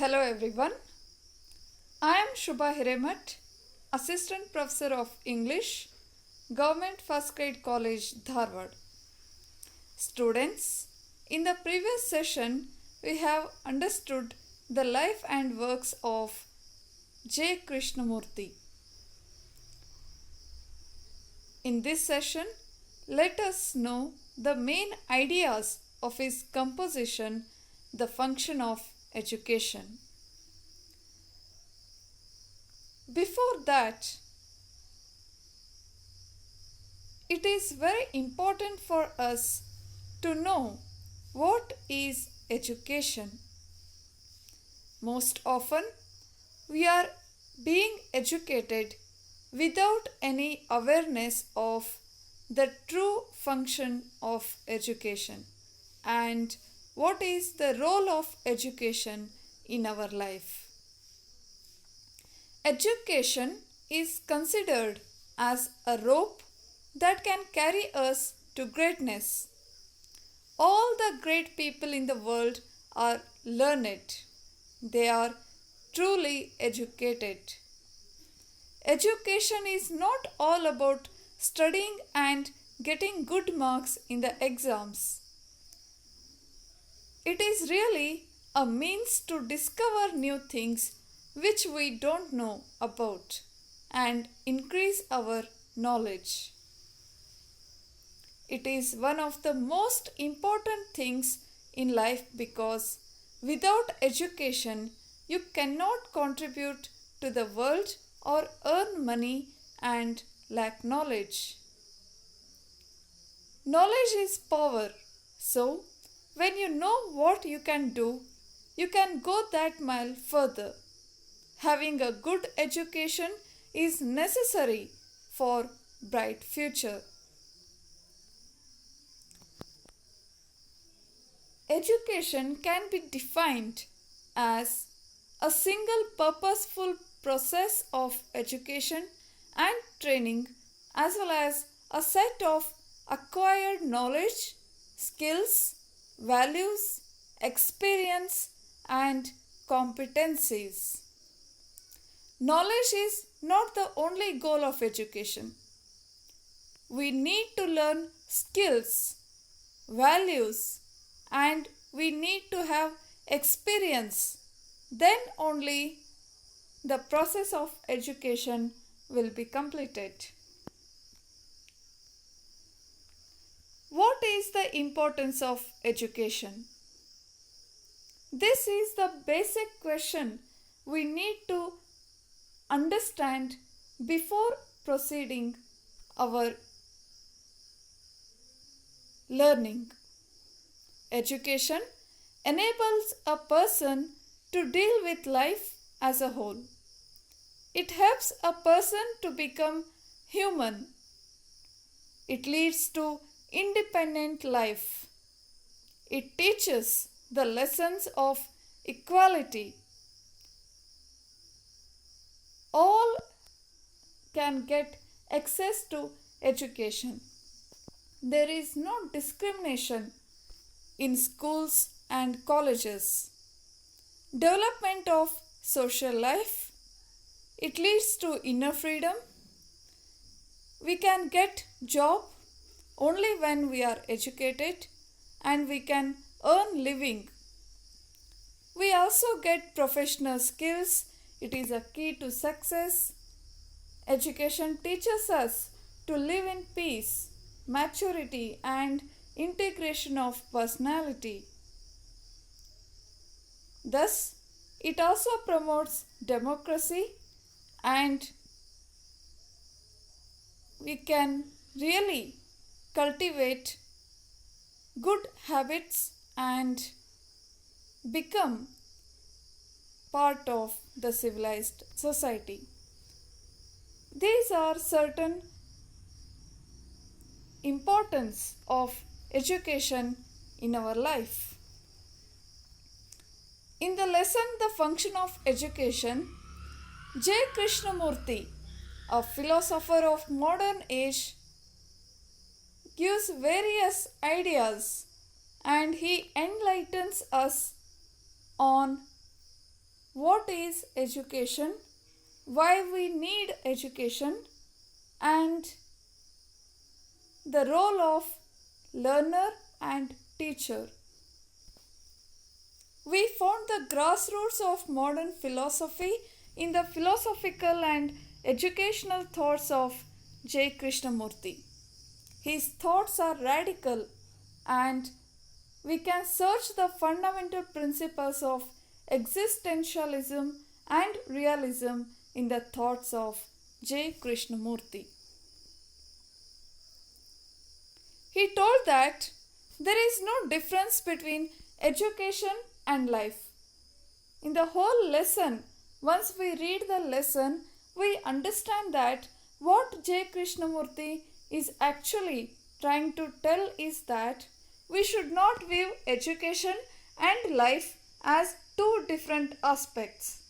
Hello everyone. I am Shubha Hiremat, Assistant Professor of English, Government First Grade College, Dharwad. Students, in the previous session, we have understood the life and works of J. Krishnamurti. In this session, let us know the main ideas of his composition, The Function of Education. Before that, it is very important for us to know what is education. Most often, we are being educated without any awareness of the true function of education and what is the role of education in our life. Education is considered as a rope that can carry us to greatness. All the great people in the world are learned. They are truly educated. Education is not all about studying and getting good marks in the exams. It is really a means to discover new things which we don't know about and increase our knowledge. It is one of the most important things in life because without education you cannot contribute to the world or earn money and lack knowledge. Knowledge is power, so when you know what you can do, you can go that mile further. Having a good education is necessary for bright future. Education can be defined as a single purposeful process of education and training as well as a set of acquired knowledge, skills, values, experience and competencies. Knowledge is not the only goal of education. We need to learn skills, values, and we need to have experience. Then only the process of education will be completed. What is the importance of education? This is the basic question we need to understand before proceeding our learning. Education enables a person to deal with life as a whole. It helps a person to become human. It leads to independent life. It teaches the lessons of equality. All can get access to education. There is no discrimination in schools and colleges. Development of social life. It leads to inner freedom. We can get job only when we are educated and we can earn living. We also get professional skills. It is a key to success. Education teaches us to live in peace, maturity and integration of personality. Thus, it also promotes democracy and we can really cultivate good habits and become part of the civilized society. These are certain importance of education in our life. In the lesson The Function of Education, J. Krishnamurti, a philosopher of modern age, gives various ideas and he enlightens us on what is education, why we need education, and the role of learner and teacher. We found the grassroots of modern philosophy in the philosophical and educational thoughts of J. Krishnamurti. His thoughts are radical, and we can search the fundamental principles of existentialism and realism in the thoughts of J. Krishnamurti. He told that there is no difference between education and life. In the whole lesson, once we read the lesson, we understand that what J. Krishnamurti is actually trying to tell is that we should not view education and life as two different aspects.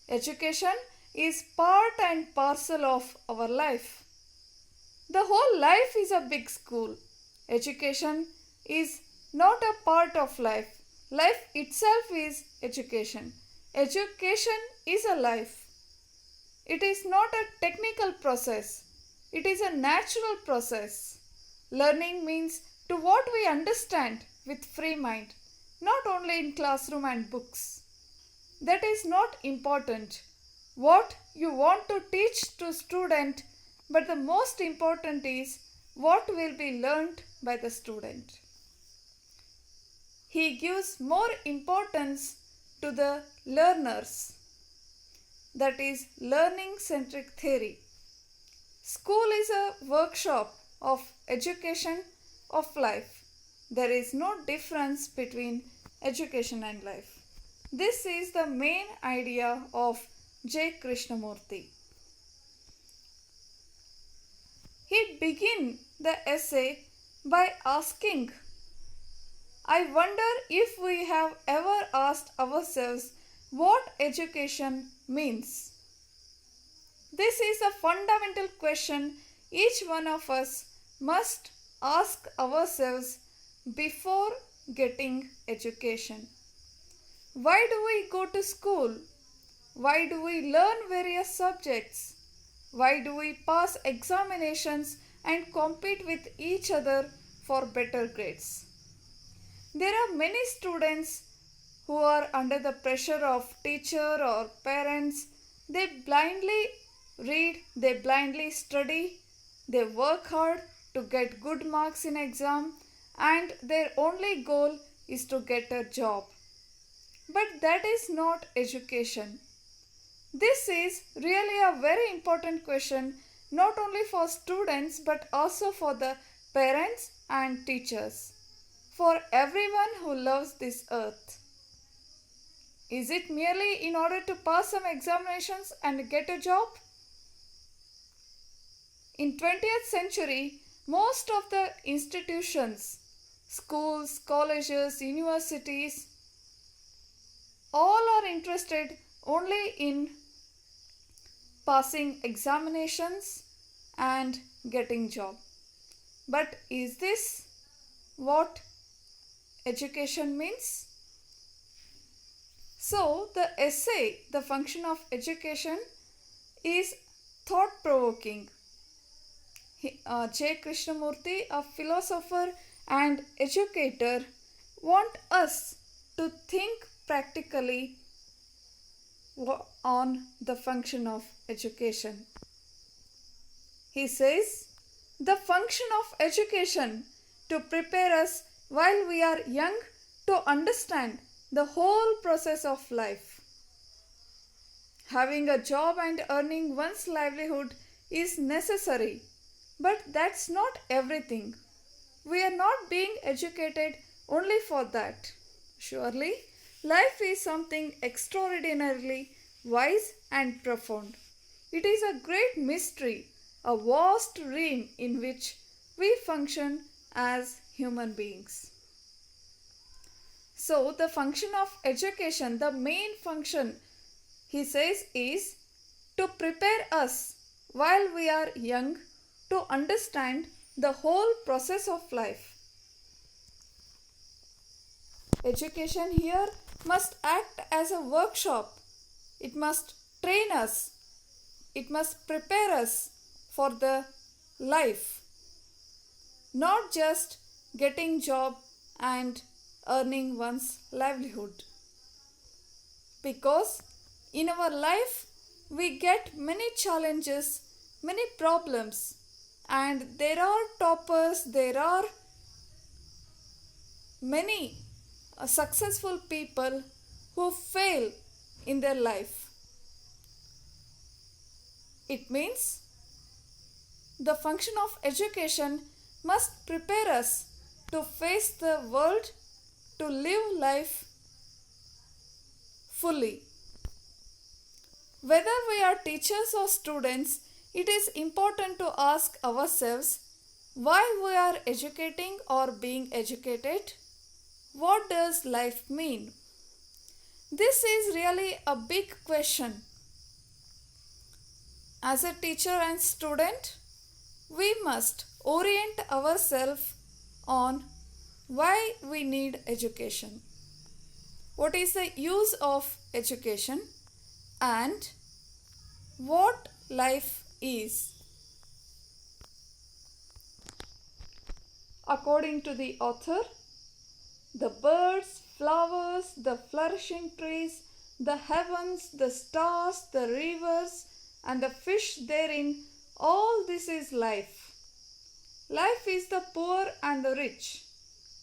Education is part and parcel of our life. The whole life is a big school. Education is not a part of life. Life itself is education. Education is a life. It is not a technical process. It is a natural process. Learning means to what we understand with free mind, not only in classroom and books. That is not important. What you want to teach to student, but the most important is what will be learned by the student. He gives more importance to the learners. That is learning-centric theory. School is a workshop of education of life. There is no difference between education and life. This is the main idea of J. Krishnamurti. He begins the essay by asking, I wonder if we have ever asked ourselves what education means. This is a fundamental question each one of us must ask ourselves before getting education. Why do we go to school? Why do we learn various subjects? Why do we pass examinations and compete with each other for better grades? There are many students who are under the pressure of teacher or parents. They blindly read, they blindly study, they work hard to get good marks in exam, and their only goal is to get a job. But that is not education. This is really a very important question, not only for students but also for the parents and teachers, for everyone who loves this earth. Is it merely in order to pass some examinations and get a job? In 20th century, most of the institutions, schools, colleges, universities, all are interested only in passing examinations and getting job. But is this what education means? So the essay, The Function of Education, is thought-provoking. J. Krishnamurti, a philosopher and educator, want us to think practically on the function of education. He says, the function of education to prepare us while we are young to understand the whole process of life. Having a job and earning one's livelihood is necessary, but that's not everything. We are not being educated only for that. Surely, life is something extraordinarily wise and profound. It is a great mystery, a vast realm in which we function as human beings. So, the function of education, the main function, he says, is to prepare us while we are young to understand the whole process of life. Education here must act as a workshop It must train us. It must prepare us for the life, not just getting job and earning one's livelihood. Because in our life we get many challenges, many problems, and there are toppers, there are many successful people who fail in their life. It means the function of education must prepare us to face the world, to live life fully. Whether we are teachers or students, it is important to ask ourselves why we are educating or being educated. What does life mean? This is really a big question. As a teacher and student, we must orient ourselves on why we need education. What is the use of education and what life is? According to the author, the birds, flowers, the flourishing trees, the heavens, the stars, the rivers, and the fish therein, all this is life. Life is the poor and the rich.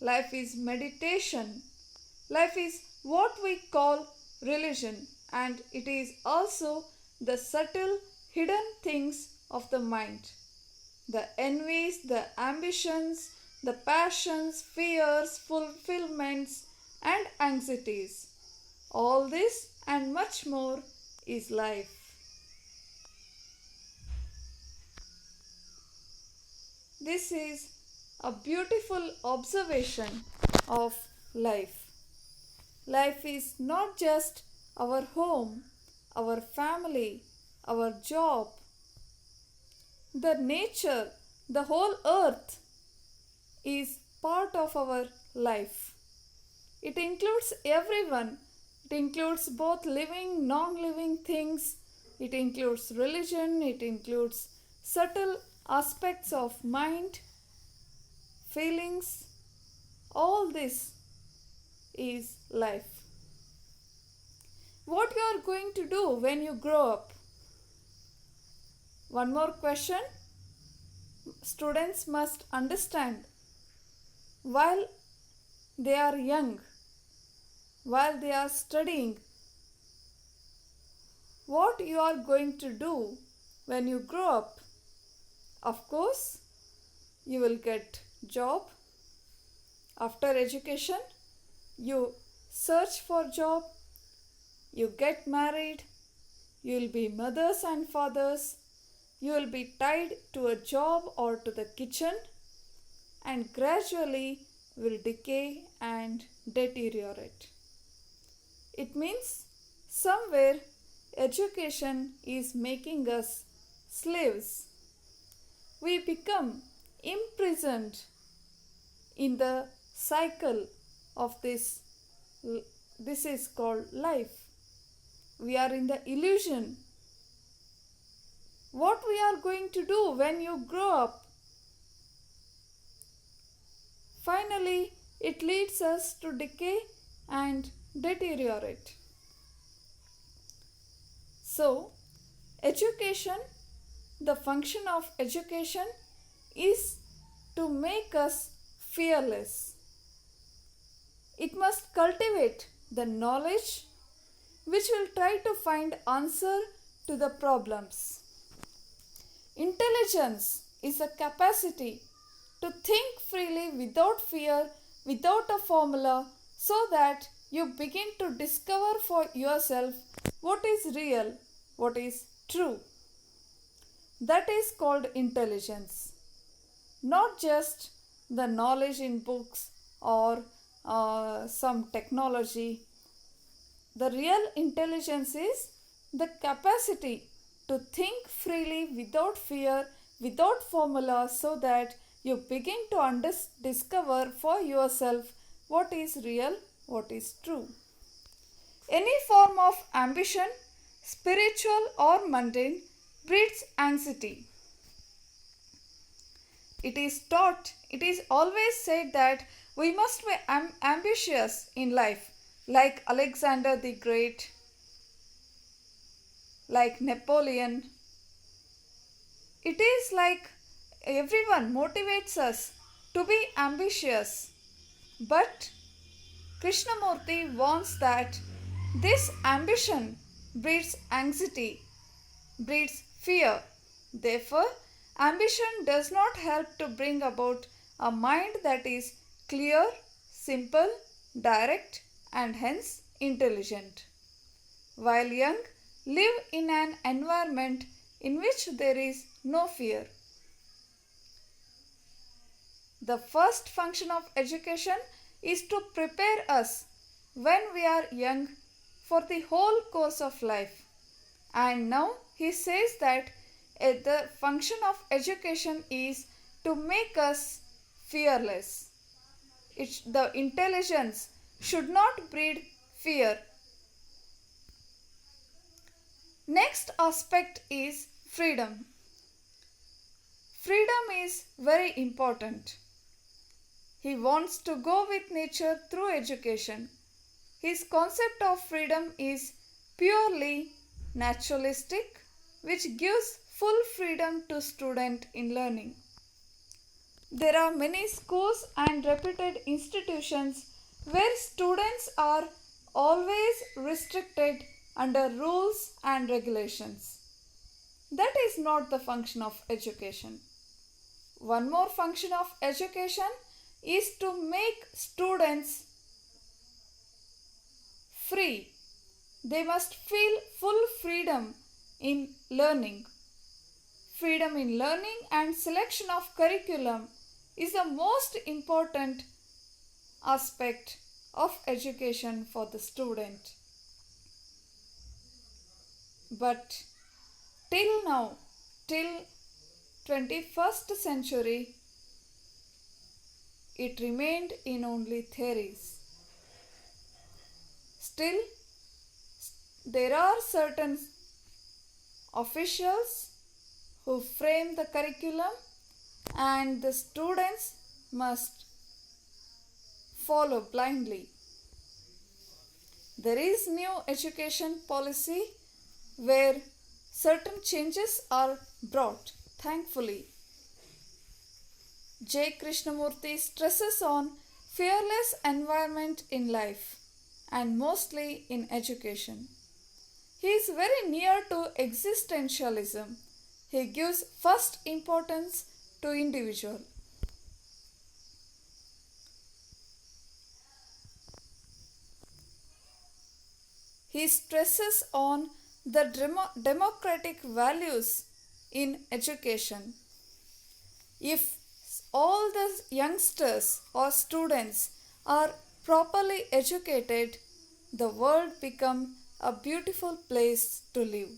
Life is meditation. Life is what we call religion, and it is also the subtle hidden things of the mind. The envies, the ambitions, the passions, fears, fulfillments, and anxieties. All this and much more is life. This is a beautiful observation of life. Life is not just our home, our family, our job. The nature, the whole earth is part of our life. It includes everyone. It includes both living, non-living things. It includes religion. It includes subtle aspects of mind, feelings. All this is life. What you are going to do when you grow up? One more question students must understand while they are young, while they are studying, what you are going to do when you grow up. Of course, you will get job. After education, you search for job, you get married, you will be mothers and fathers, you will be tied to a job or to the kitchen, and gradually will decay and deteriorate. It means somewhere education is making us slaves. We become imprisoned in the cycle of this. This is called life. We are in the illusion. What we are going to do when you grow up? Finally, it leads us to decay and deteriorate. So, education, the function of education is to make us fearless. It must cultivate the knowledge which will try to find answer to the problems. Intelligence is a capacity to think freely without fear, without a formula, so that you begin to discover for yourself what is real, what is true. That is called intelligence. Not just the knowledge in books or some technology. The real intelligence is the capacity to think freely without fear, without formula, so that you begin to discover for yourself what is real, what is true. Any form of ambition spiritual or mundane, breeds anxiety. It is always said that we must be ambitious in life, like Alexander the Great, like Napoleon. It is like everyone motivates us to be ambitious. But Krishnamurti warns that this ambition breeds anxiety, breeds fear. Therefore, ambition does not help to bring about a mind that is clear, simple, direct, and hence intelligent. While young, live in an environment in which there is no fear. The first function of education is to prepare us when we are young for the whole course of life. And now he says that the function of education is to make us fearless. The intelligence should not breed fear. Next aspect is freedom. Freedom is very important. He wants to go with nature through education. His concept of freedom is purely naturalistic, which gives full freedom to student in learning. There are many schools and reputed institutions where students are always restricted under rules and regulations. That is not the function of education. One more function of education is to make students free. They must feel full freedom in learning. Freedom in learning and selection of curriculum is the most important aspect of education for the student. But till now, till 21st century, it remained in only theories. Still, there are certain officials who frame the curriculum and the students must follow blindly. There is new education policy where certain changes are brought, thankfully. J. Krishnamurti stresses on fearless environment in life and mostly in education. He is very near to existentialism. He gives first importance to individual. He stresses on the democratic values in education. If all the youngsters or students are properly educated, the world becomes a beautiful place to live.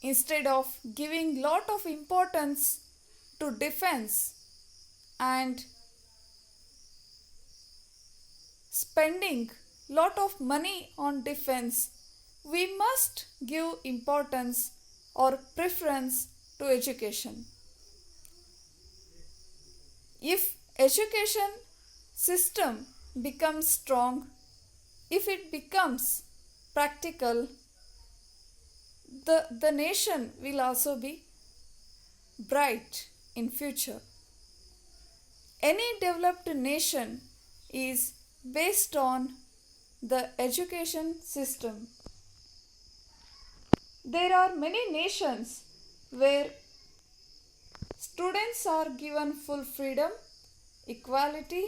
Instead of giving lot of importance to defense and spending lot of money on defense, we must give importance or preference to education. If education system becomes strong, if it becomes practical, the nation will also be bright in future. Any developed nation is based on the education system. There are many nations where students are given full freedom, equality,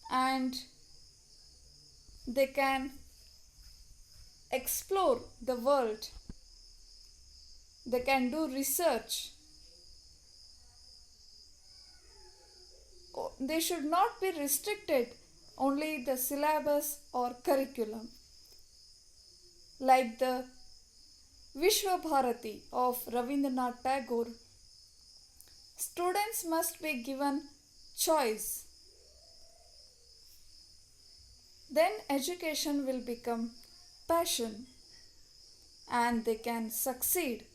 and they can explore the world. They can do research. They should not be restricted only the syllabus or curriculum. Like the Vishwa Bharati of Rabindranath Tagore, students must be given choice. Then education will become passion. and they can succeed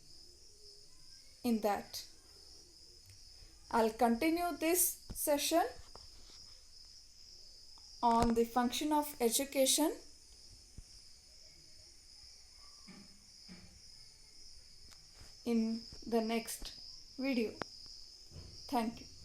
in that. I'll continue this session on the function of education in the next video. Thank you.